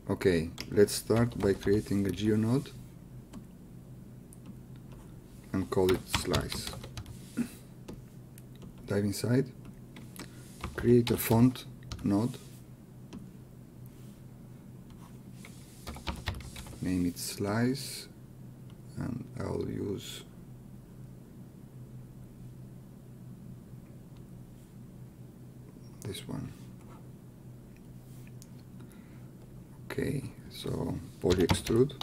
Okay, let's start by creating a geonode and call it slice. Dive inside, create a font node, name it slice, and I'll use this one. Okay, so poly extrude.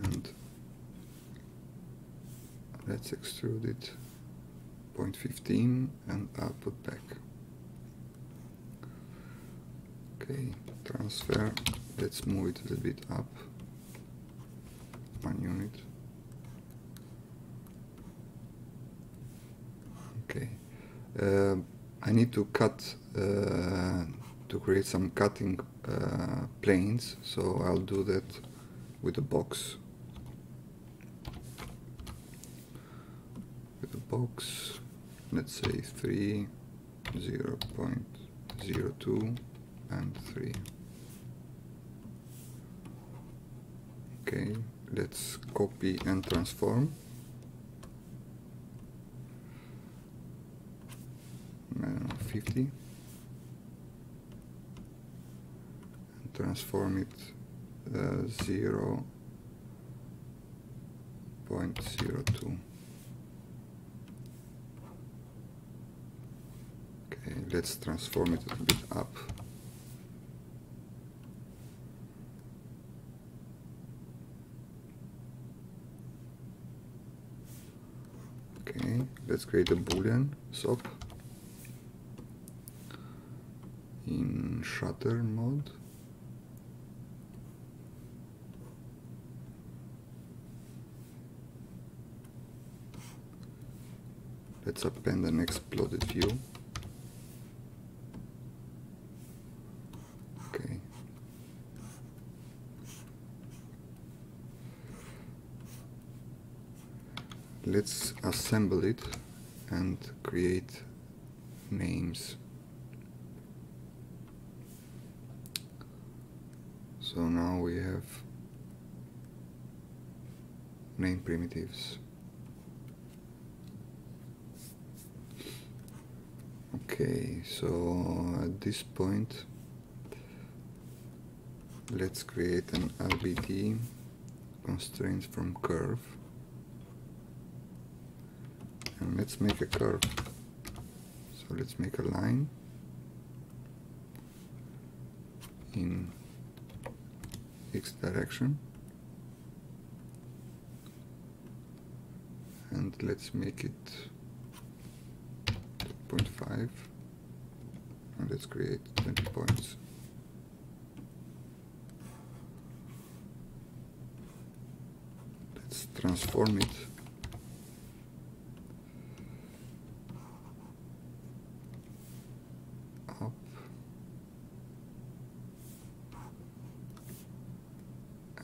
And let's extrude it 0.15 and output back. Okay, transfer, let's move it a little bit up, 1 unit. Okay, I need to cut, to create some cutting planes, so I'll do that with a box. With a box, let's say 3, 0.02 and 3. Okay, let's copy and transform. 50 and transform it 0.02. Okay, let's transform it a little bit up. Okay, let's create a boolean SOP in shutter mode. Let's append an exploded view. Okay. Let's assemble it and create names. So now we have name primitives. Okay, so at this point let's create an RBD constraint from curve, and let's make a curve. So let's make a line in X direction, and let's make it 2.5, and let's create 20 points. Let's transform it up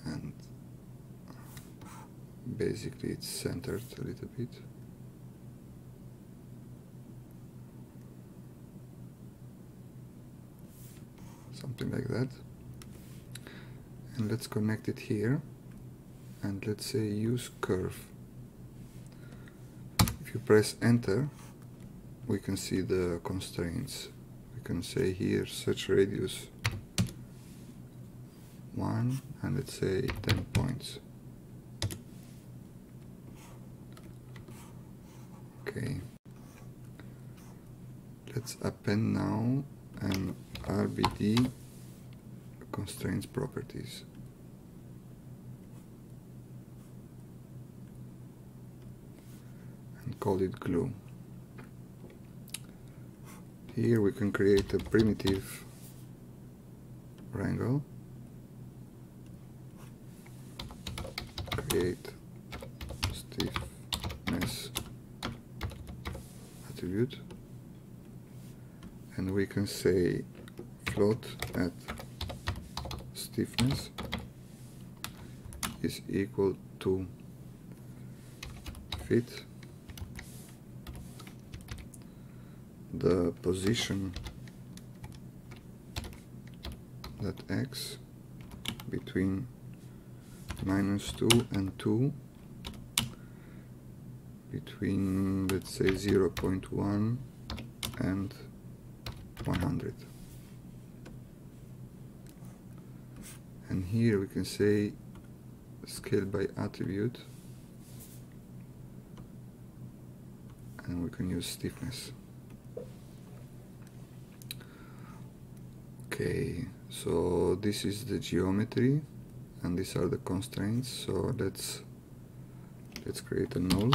and basically it's centered a little bit. Something like that. And let's connect it here, and let's say use curve. If you press enter, we can see the constraints. We can say here search radius 1, and let's say 10 points. Okay, let's append now an RBD constraints properties. And call it glue. Here we can create a primitive wrangle, create stiffness attribute, and we can say float at stiffness is equal to fit the position that x between -2 and 2, between, let's say, 0.1 and 100. And here we can say scale by attribute, and we can use stiffness. Okay, so this is the geometry and these are the constraints. So let's create a null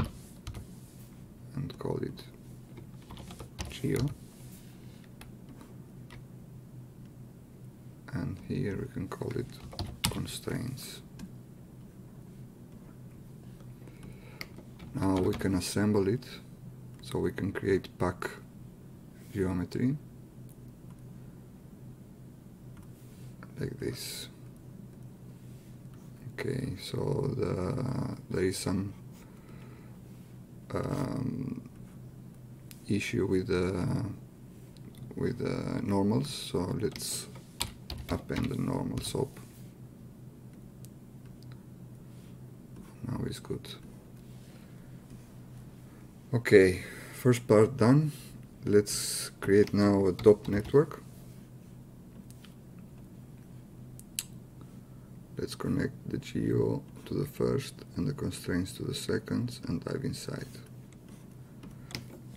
and call it geo, and here we can call it constraints. Now we can assemble it, so we can create pack geometry like this. Okay, so there is some issue with the normals, so let's append the normals up. Now it's good. Okay, first part done. Let's create now a dot network. Let's connect the geo to the first and the constraints to the seconds and dive inside.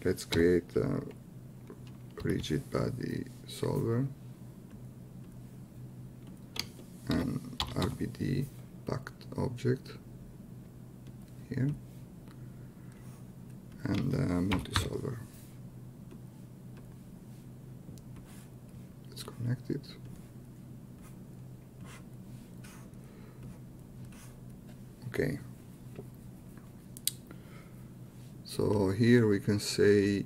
Let's create a rigid body solver and RBD packed object here, and multi-solver. Let's connect it. Okay, so here we can say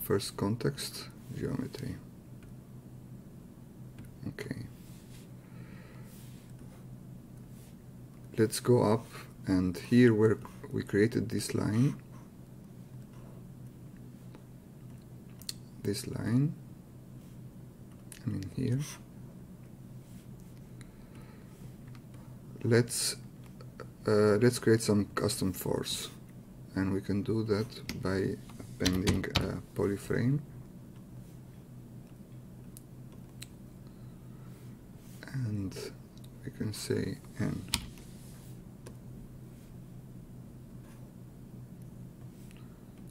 first context geometry. Okay, let's go up, and here where we created this line, I mean here, let's create some custom force, and we can do that by appending a polyframe, and we can say n.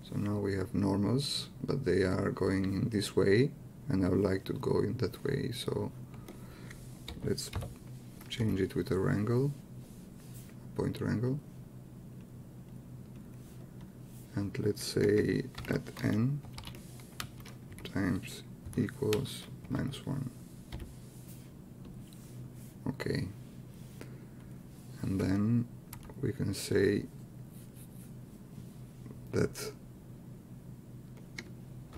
So now we have normals, but they are going in this way, and I would like to go in that way, so let's change it with a wrangle, pointer angle, and let's say at n times equals -1. Okay, and then we can say that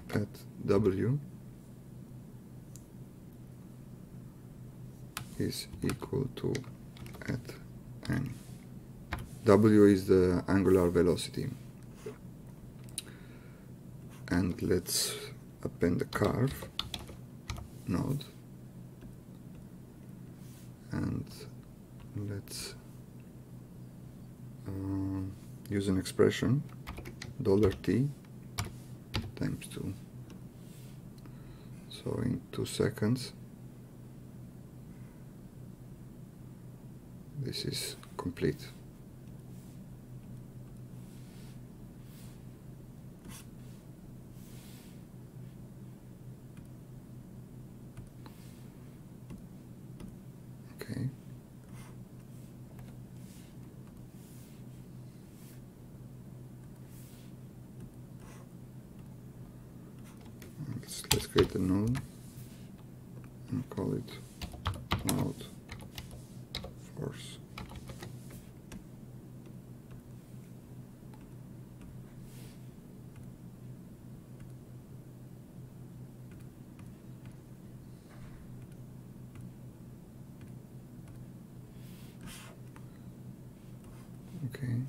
at w is equal to at n. W is the angular velocity, and let's append the curve node, and let's use an expression $t times 2. So in 2 seconds this is complete. Okay. Let's create a node and call it node force. Okay.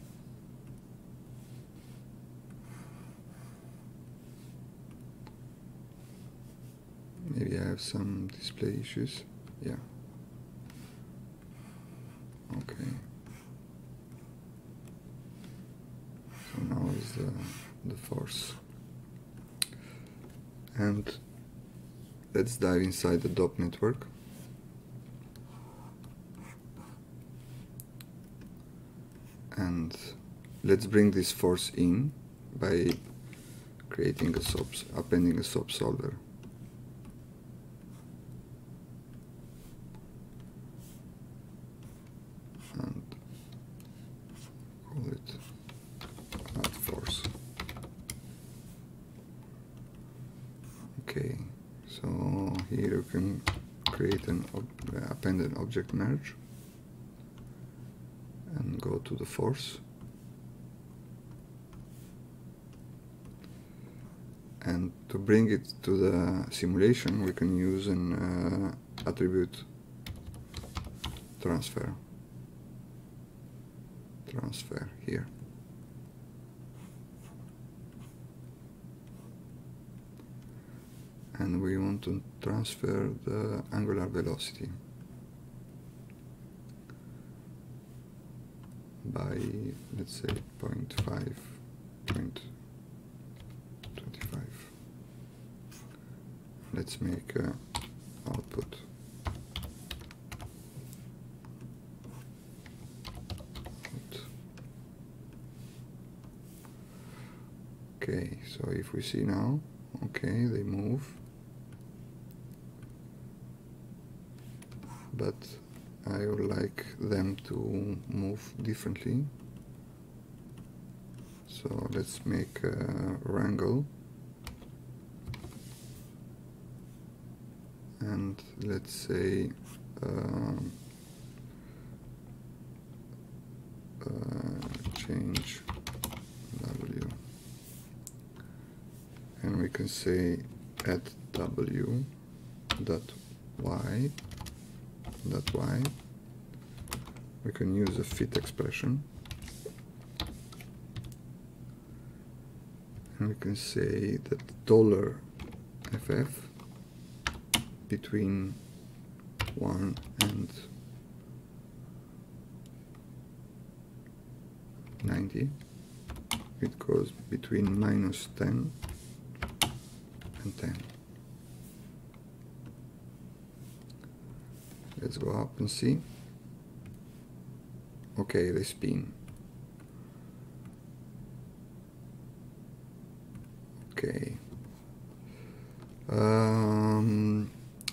have some display issues. Yeah. Okay. So now is the force. And let's dive inside the DOP network. And let's bring this force in by creating appending a SOP solver. And call it add force. Okay, so here you can create an append an object merge and go to the force. And to bring it to the simulation, we can use an attribute transfer here. And we want to transfer the angular velocity by, let's say, 0.5, 0.25. Let's make output okay, so if we see now, okay, they move, but I would like them to move differently. So let's make a wrangle, and let's say change W, and we can say at W dot Y dot Y. We can use a fit expression, and we can say that $FF between 1 and 90, it goes between -10 and 10. Let's go up and see. Okay, they spin. Okay.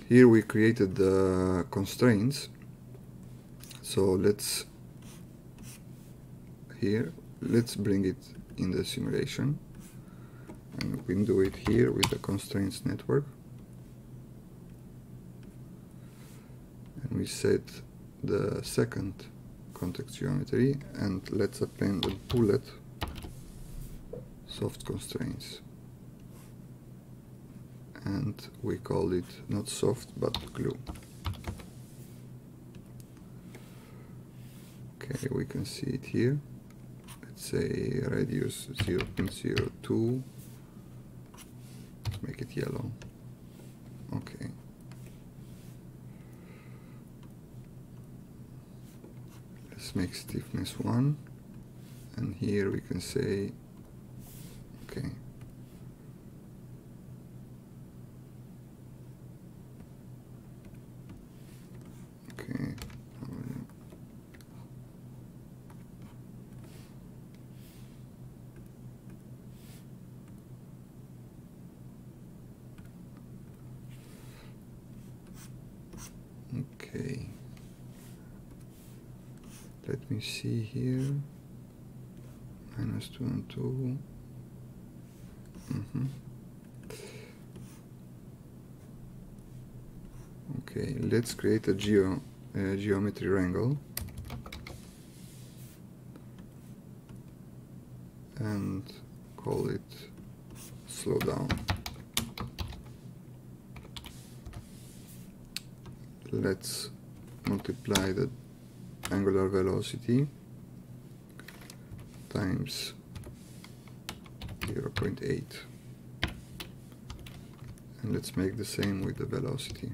Here we created the constraints. So let's bring it in the simulation, and we can do it here with the constraints network. And we set the second context geometry, and let's append a bullet soft constraints, and we call it not soft but glue. Okay, we can see it here. Let's say radius 0.02, let's make it yellow. Okay. Let's make stiffness 1, and here we can say, okay, okay, okay. Let me see here, -2 and 2. Okay, let's create a geometry wrangle, and call it slow down. Let's multiply the angular velocity times 0.8, And let's make the same with the velocity.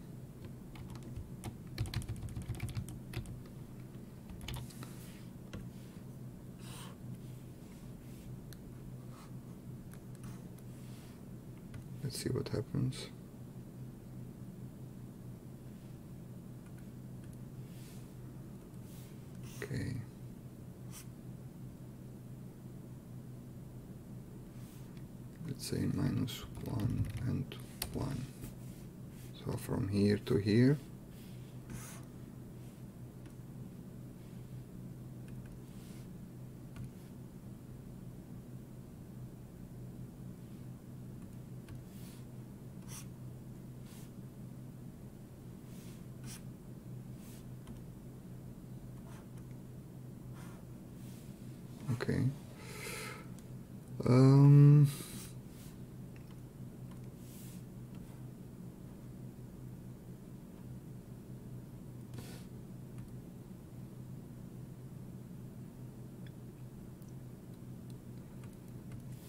Let's see what happens. Okay. Let's say -1 and 1. So from here to here. Okay.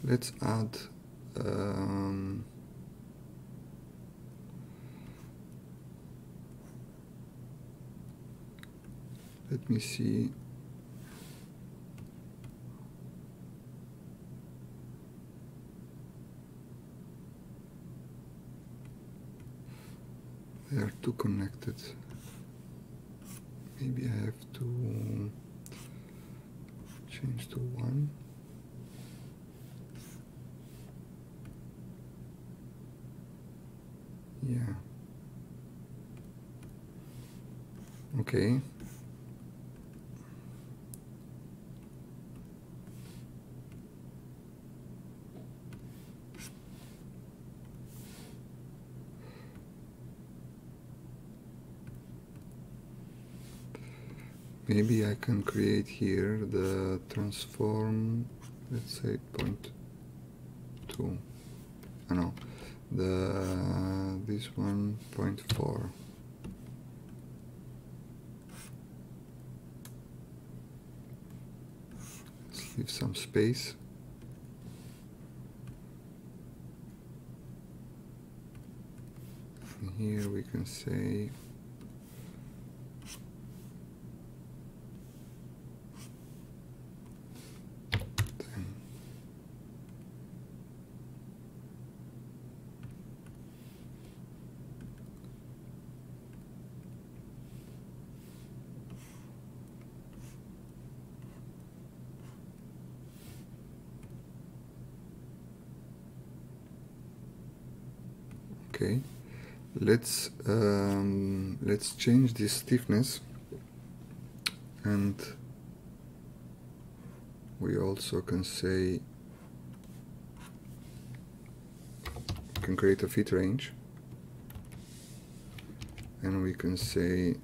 Let's add let me see. They are too connected. Maybe I have to change to 1. Yeah. Okay. Maybe I can create here the transform, let's say 0.2. I know this one 0.4. Let's leave some space. And here we can say okay. Let's change this stiffness, and we also can say we can create a fit range, and we can say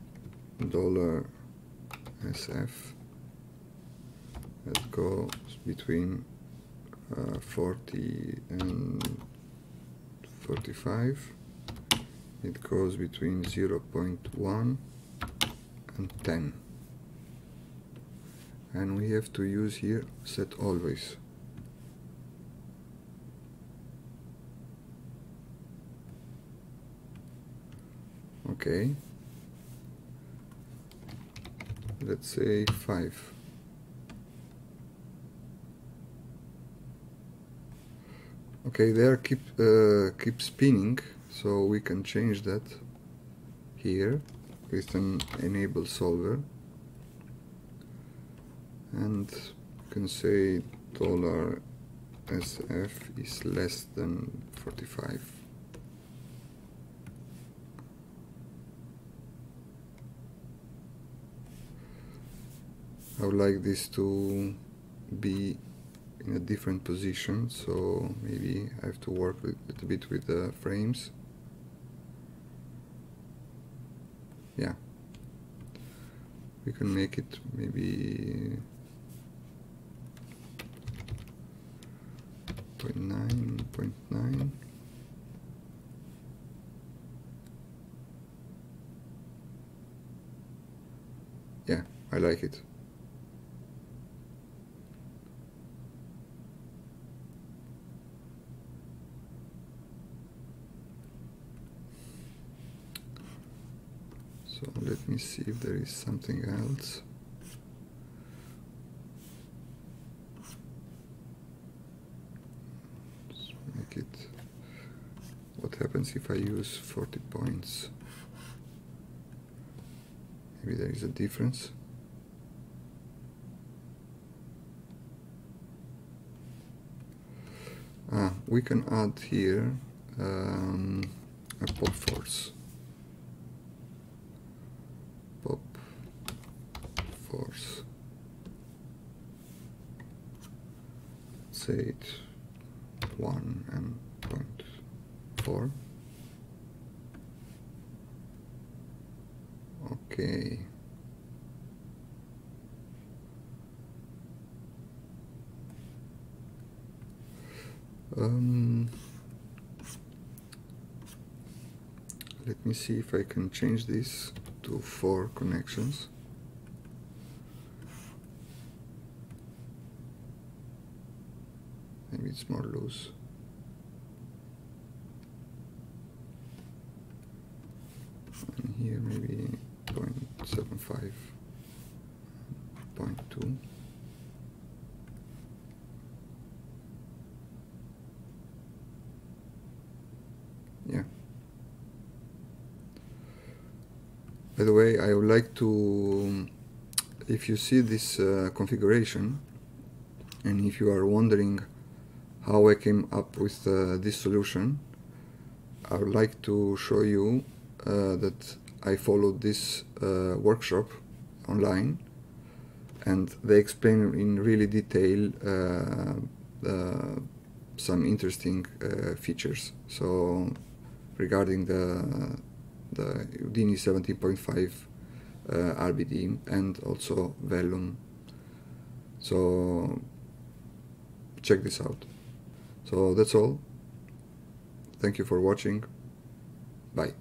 $SF that goes between 40 and 45. It goes between 0.1 and 10, and we have to use here set always. Okay, let's say 5. Okay, there keep spinning, so we can change that here with an enable solver, and we can say $SF is less than 45. I would like this to be in a different position, so maybe I have to work a little bit with the frames. Yeah, we can make it maybe 0.9. Yeah, I like it. So let me see if there is something else. Let's make it. What happens if I use 40 points? Maybe there is a difference. We can add here a pop force. Pop force. Say it 1 and 0.4. Okay. Let me see if I can change this to 4 connections. Maybe it's more loose. And here maybe 0.75, 0.2. Yeah. By the way, I would like to, if you see this configuration, and if you are wondering how I came up with this solution, I would like to show you that I followed this workshop online, and they explain in really detail some interesting features. So regarding the Houdini 17.5 RBD and also Vellum. So check this out. So that's all. Thank you for watching. Bye.